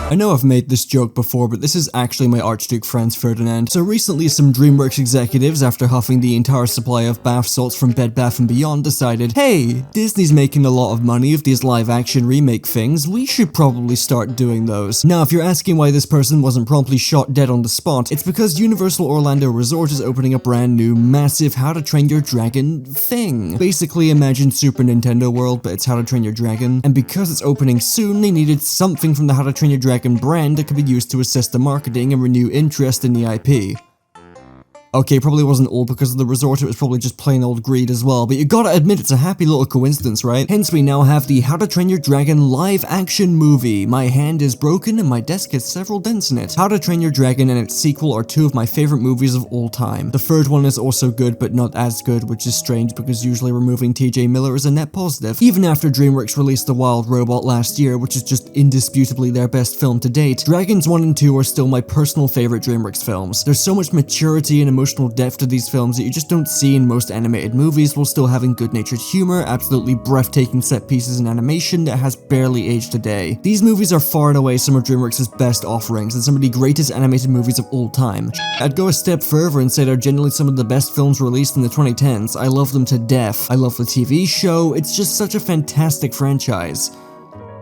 I know I've made this joke before, but this is actually my Archduke Franz Ferdinand. So recently some DreamWorks executives, after huffing the entire supply of bath salts from Bed Bath & Beyond, decided, hey, Disney's making a lot of money with these live-action remake things, we should probably start doing those. Now, if you're asking why this person wasn't promptly shot dead on the spot, it's because Universal Orlando Resort is opening a brand new, massive How to Train Your Dragon thing. Basically, imagine Super Nintendo World, but it's How to Train Your Dragon, and because it's opening soon, they needed something from the How to Train Your Dragon brand that could be used to assist the marketing and renew interest in the IP. Okay, probably wasn't all because of the resort, it was probably just plain old greed as well, but you gotta admit it's a happy little coincidence, right? Hence we now have the How to Train Your Dragon live action movie. My hand is broken and my desk has several dents in it. How to Train Your Dragon and its sequel are two of my favorite movies of all time. The third one is also good, but not as good, which is strange because usually removing TJ Miller is a net positive. Even after DreamWorks released The Wild Robot last year, which is just indisputably their best film to date, Dragons 1 and 2 are still my personal favorite DreamWorks films. There's so much maturity and emotional depth to these films that you just don't see in most animated movies, while still having good-natured humor, absolutely breathtaking set pieces and animation that has barely aged a day. These movies are far and away some of DreamWorks' best offerings and some of the greatest animated movies of all time. I'd go a step further and say they're generally some of the best films released in the 2010s. I love them to death. I love the TV show. It's just such a fantastic franchise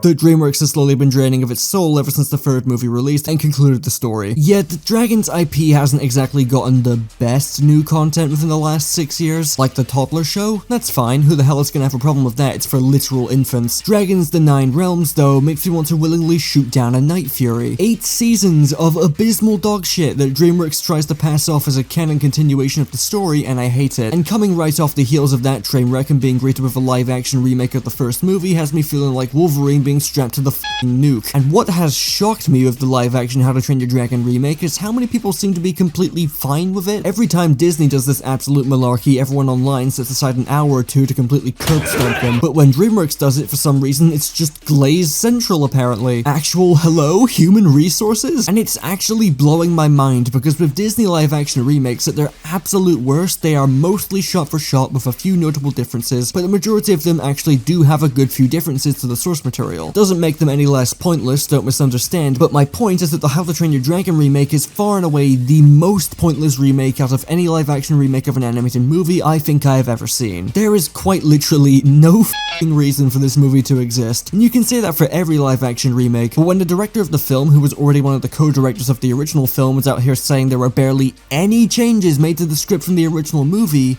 that DreamWorks has slowly been draining of its soul ever since the third movie released and concluded the story. Yet, the Dragons IP hasn't exactly gotten the best new content within the last 6 years. Like the Toddler Show? That's fine, who the hell is gonna have a problem with that? It's for literal infants. Dragons the Nine Realms, though, makes me want to willingly shoot down a Night Fury. 8 seasons of abysmal dog shit that DreamWorks tries to pass off as a canon continuation of the story, and I hate it. And coming right off the heels of that train wreck and being greeted with a live-action remake of the first movie has me feeling like Wolverine being strapped to the f***ing nuke. And what has shocked me with the live-action How to Train Your Dragon remake is how many people seem to be completely fine with it. Every time Disney does this absolute malarkey, everyone online sets aside an hour or two to completely curb stomp them. But when DreamWorks does it for some reason, it's just Glaze Central apparently. Actual hello, human resources? And it's actually blowing my mind because with Disney live-action remakes, at their absolute worst, they are mostly shot for shot with a few notable differences, but the majority of them actually do have a good few differences to the source material. Doesn't make them any less pointless, don't misunderstand, but my point is that the How to Train Your Dragon remake is far and away the most pointless remake out of any live-action remake of an animated movie I think I have ever seen. There is quite literally no f***ing reason for this movie to exist, and you can say that for every live-action remake, but when the director of the film, who was already one of the co-directors of the original film, was out here saying there were barely any changes made to the script from the original movie,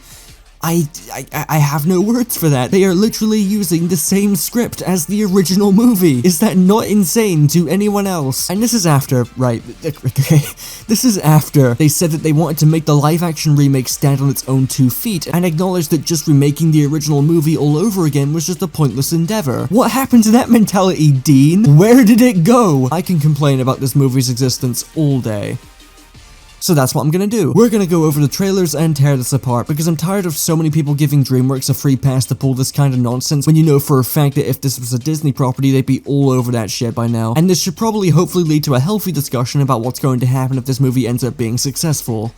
I have no words for that. They are literally using the same script as the original movie. Is that not insane to anyone else? And this is after, right, okay, this is after they said that they wanted to make the live-action remake stand on its own 2 feet, and acknowledged that just remaking the original movie all over again was just a pointless endeavor. What happened to that mentality, Dean? Where did it go? I can complain about this movie's existence all day. So that's what I'm gonna do. We're gonna go over the trailers and tear this apart, because I'm tired of so many people giving DreamWorks a free pass to pull this kind of nonsense when you know for a fact that if this was a Disney property, they'd be all over that shit by now. And this should probably hopefully lead to a healthy discussion about what's going to happen if this movie ends up being successful.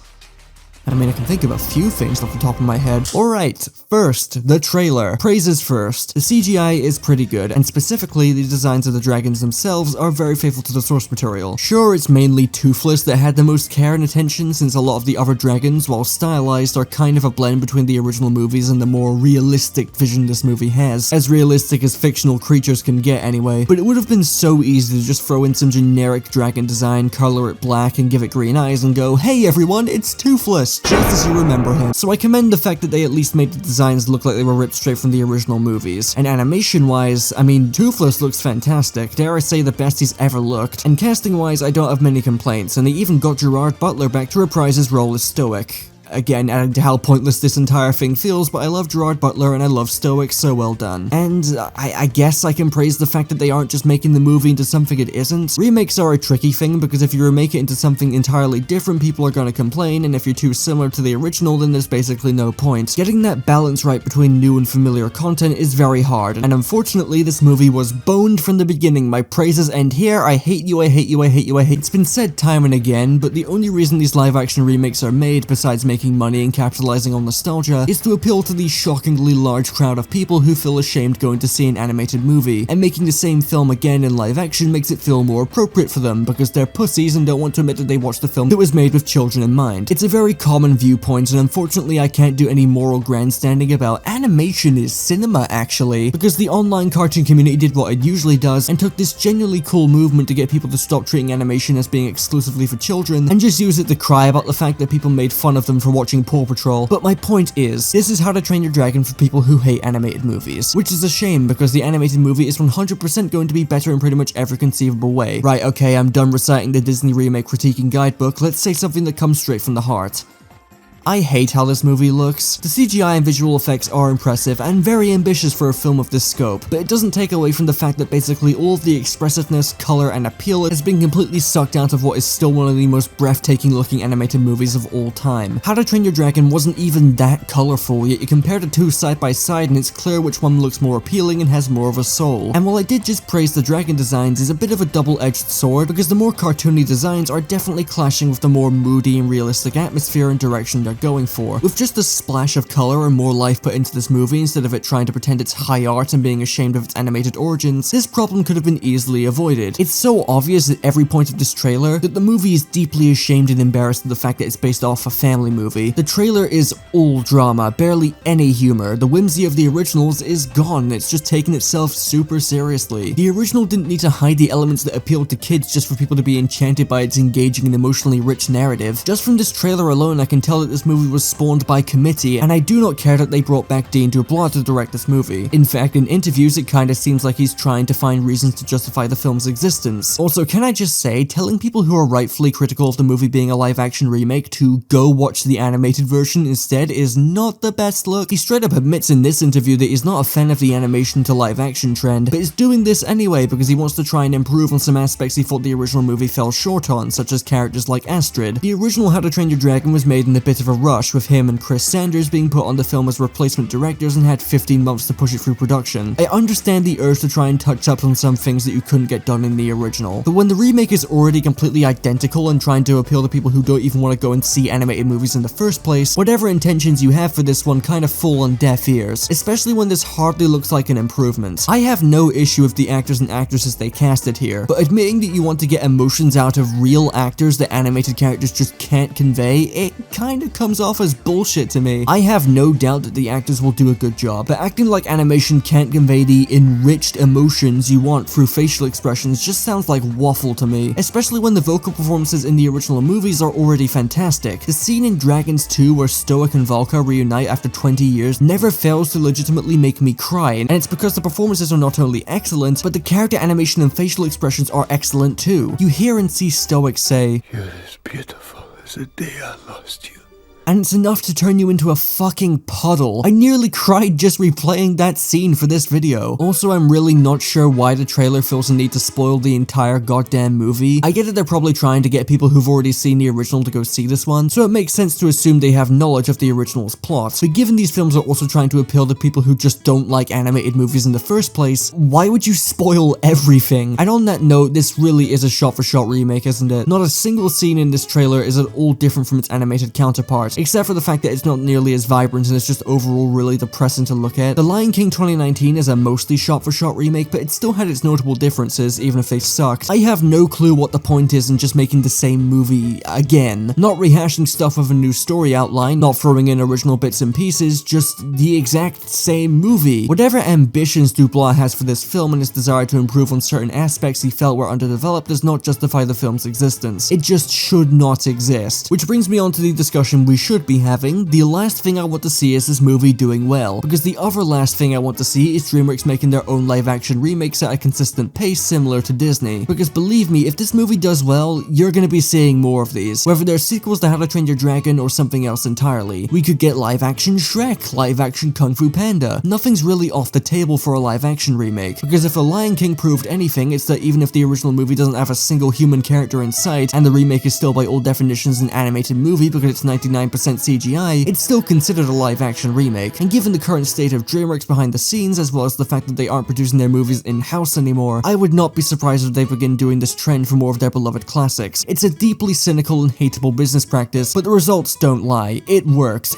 I mean, I can think of a few things off the top of my head. Alright, first, the trailer. Praises first. The CGI is pretty good, and specifically, the designs of the dragons themselves are very faithful to the source material. Sure, it's mainly Toothless that had the most care and attention, since a lot of the other dragons, while stylized, are kind of a blend between the original movies and the more realistic vision this movie has. As realistic as fictional creatures can get anyway. But it would have been so easy to just throw in some generic dragon design, color it black, and give it green eyes and go, hey everyone, it's Toothless! Just as you remember him. So I commend the fact that they at least made the designs look like they were ripped straight from the original movies. And animation-wise, I mean, Toothless looks fantastic, dare I say the best he's ever looked. And casting-wise, I don't have many complaints, and they even got Gerard Butler back to reprise his role as Stoic. Again, adding to how pointless this entire thing feels, but I love Gerard Butler and I love Stoic, so well done. And I guess I can praise the fact that they aren't just making the movie into something it isn't. Remakes are a tricky thing, because if you remake it into something entirely different, people are gonna complain, and if you're too similar to the original, then there's basically no point. Getting that balance right between new and familiar content is very hard, and unfortunately, this movie was boned from the beginning. My praises end here. I hate you, I hate you, I hate you, I hate you. It's been said time and again, but the only reason these live-action remakes are made, besides making making money and capitalizing on nostalgia is to appeal to the shockingly large crowd of people who feel ashamed going to see an animated movie, and making the same film again in live action makes it feel more appropriate for them because they're pussies and don't want to admit that they watched a film that was made with children in mind. It's a very common viewpoint, and unfortunately I can't do any moral grandstanding about animation is cinema actually, because the online cartoon community did what it usually does and took this genuinely cool movement to get people to stop treating animation as being exclusively for children and just use it to cry about the fact that people made fun of them for watching Paw Patrol. But my point is, this is How to Train Your Dragon for people who hate animated movies, which is a shame because the animated movie is 100% going to be better in pretty much every conceivable way. Right, okay, I'm done reciting the Disney remake critiquing guidebook, let's say something that comes straight from the heart. I hate how this movie looks. The CGI and visual effects are impressive and very ambitious for a film of this scope, but it doesn't take away from the fact that basically all of the expressiveness, color, and appeal has been completely sucked out of what is still one of the most breathtaking looking animated movies of all time. How to Train Your Dragon wasn't even that colorful, yet you compare the two side by side and it's clear which one looks more appealing and has more of a soul. And while I did just praise the dragon designs, is a bit of a double-edged sword because the more cartoony designs are definitely clashing with the more moody and realistic atmosphere and direction they're going for. With just a splash of color and more life put into this movie instead of it trying to pretend it's high art and being ashamed of its animated origins, this problem could have been easily avoided. It's so obvious at every point of this trailer that the movie is deeply ashamed and embarrassed of the fact that it's based off a family movie. The trailer is all drama, barely any humor. The whimsy of the originals is gone, it's just taking itself super seriously. The original didn't need to hide the elements that appealed to kids just for people to be enchanted by its engaging and emotionally rich narrative. Just from this trailer alone, I can tell that this movie was spawned by committee, and I do not care that they brought back Dean Dubois to direct this movie. In fact, in interviews it kinda seems like he's trying to find reasons to justify the film's existence. Also, can I just say, telling people who are rightfully critical of the movie being a live-action remake to go watch the animated version instead is not the best look. He straight up admits in this interview that he's not a fan of the animation to live-action trend, but is doing this anyway because he wants to try and improve on some aspects he thought the original movie fell short on, such as characters like Astrid. The original How to Train Your Dragon was made in a bit of a rush, with him and Chris Sanders being put on the film as replacement directors and had 15 months to push it through production. I understand the urge to try and touch up on some things that you couldn't get done in the original, but when the remake is already completely identical and trying to appeal to people who don't even want to go and see animated movies in the first place, whatever intentions you have for this one kind of fall on deaf ears, especially when this hardly looks like an improvement. I have no issue with the actors and actresses they casted here, but admitting that you want to get emotions out of real actors that animated characters just can't convey, it kinda comes off as bullshit to me. I have no doubt that the actors will do a good job, but acting like animation can't convey the enriched emotions you want through facial expressions just sounds like waffle to me, especially when the vocal performances in the original movies are already fantastic. The scene in Dragons 2 where Stoic and Valka reunite after 20 years never fails to legitimately make me cry, and it's because the performances are not only excellent, but the character animation and facial expressions are excellent too. You hear and see Stoic say, "You're as beautiful as the day I lost you," and it's enough to turn you into a fucking puddle. I nearly cried just replaying that scene for this video. Also, I'm really not sure why the trailer feels the need to spoil the entire goddamn movie. I get that they're probably trying to get people who've already seen the original to go see this one, so it makes sense to assume they have knowledge of the original's plot. But given these films are also trying to appeal to people who just don't like animated movies in the first place, why would you spoil everything? And on that note, this really is a shot-for-shot remake, isn't it? Not a single scene in this trailer is at all different from its animated counterpart, except for the fact that it's not nearly as vibrant and it's just overall really depressing to look at. The Lion King 2019 is a mostly shot-for-shot remake, but it still had its notable differences, even if they sucked. I have no clue what the point is in just making the same movie again. Not rehashing stuff with a new story outline, not throwing in original bits and pieces, just the exact same movie. Whatever ambitions Dubois has for this film and his desire to improve on certain aspects he felt were underdeveloped does not justify the film's existence. It just should not exist. Which brings me on to the discussion we should be having. The last thing I want to see is this movie doing well, because the other last thing I want to see is DreamWorks making their own live-action remakes at a consistent pace similar to Disney. Because believe me, if this movie does well, you're gonna be seeing more of these, whether they're sequels to How to Train Your Dragon or something else entirely. We could get live-action Shrek, live-action Kung Fu Panda. Nothing's really off the table for a live-action remake, because if The Lion King proved anything, it's that even if the original movie doesn't have a single human character in sight, and the remake is still by all definitions an animated movie because it's 99% CGI, it's still considered a live-action remake, and given the current state of DreamWorks behind the scenes, as well as the fact that they aren't producing their movies in-house anymore, I would not be surprised if they begin doing this trend for more of their beloved classics. It's a deeply cynical and hateable business practice, but the results don't lie. It works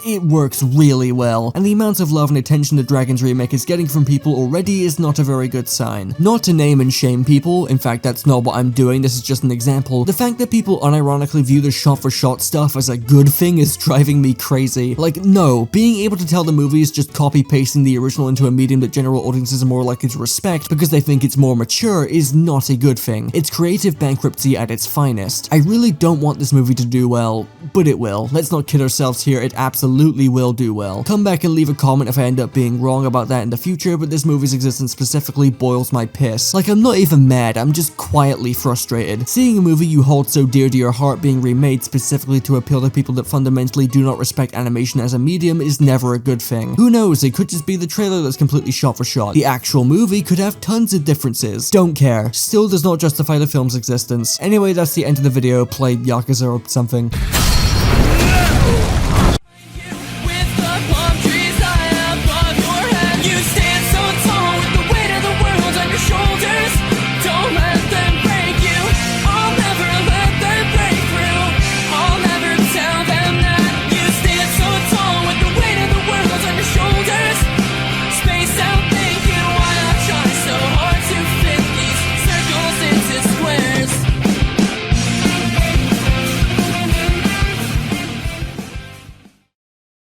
really well, and the amount of love and attention the Dragons remake is getting from people already is not a very good sign. Not to name and shame people, in fact that's not what I'm doing, this is just an example. The fact that people unironically view the shot-for-shot stuff as a good thing is driving me crazy. Like, no, being able to tell the movie is just copy-pasting the original into a medium that general audiences are more likely to respect because they think it's more mature is not a good thing. It's creative bankruptcy at its finest. I really don't want this movie to do well, but it will. Let's not kid ourselves here, it absolutely will do well. Come back and leave a comment if I end up being wrong about that in the future, but this movie's existence specifically boils my piss. Like, I'm not even mad, I'm just quietly frustrated. Seeing a movie you hold so dear to your heart being remade specifically to appeal to people that fundamentally do not respect animation as a medium is never a good thing. Who knows, it could just be the trailer that's completely shot for shot. The actual movie could have tons of differences. Don't care. Still does not justify the film's existence. Anyway, that's the end of the video. Play Yakuza or something.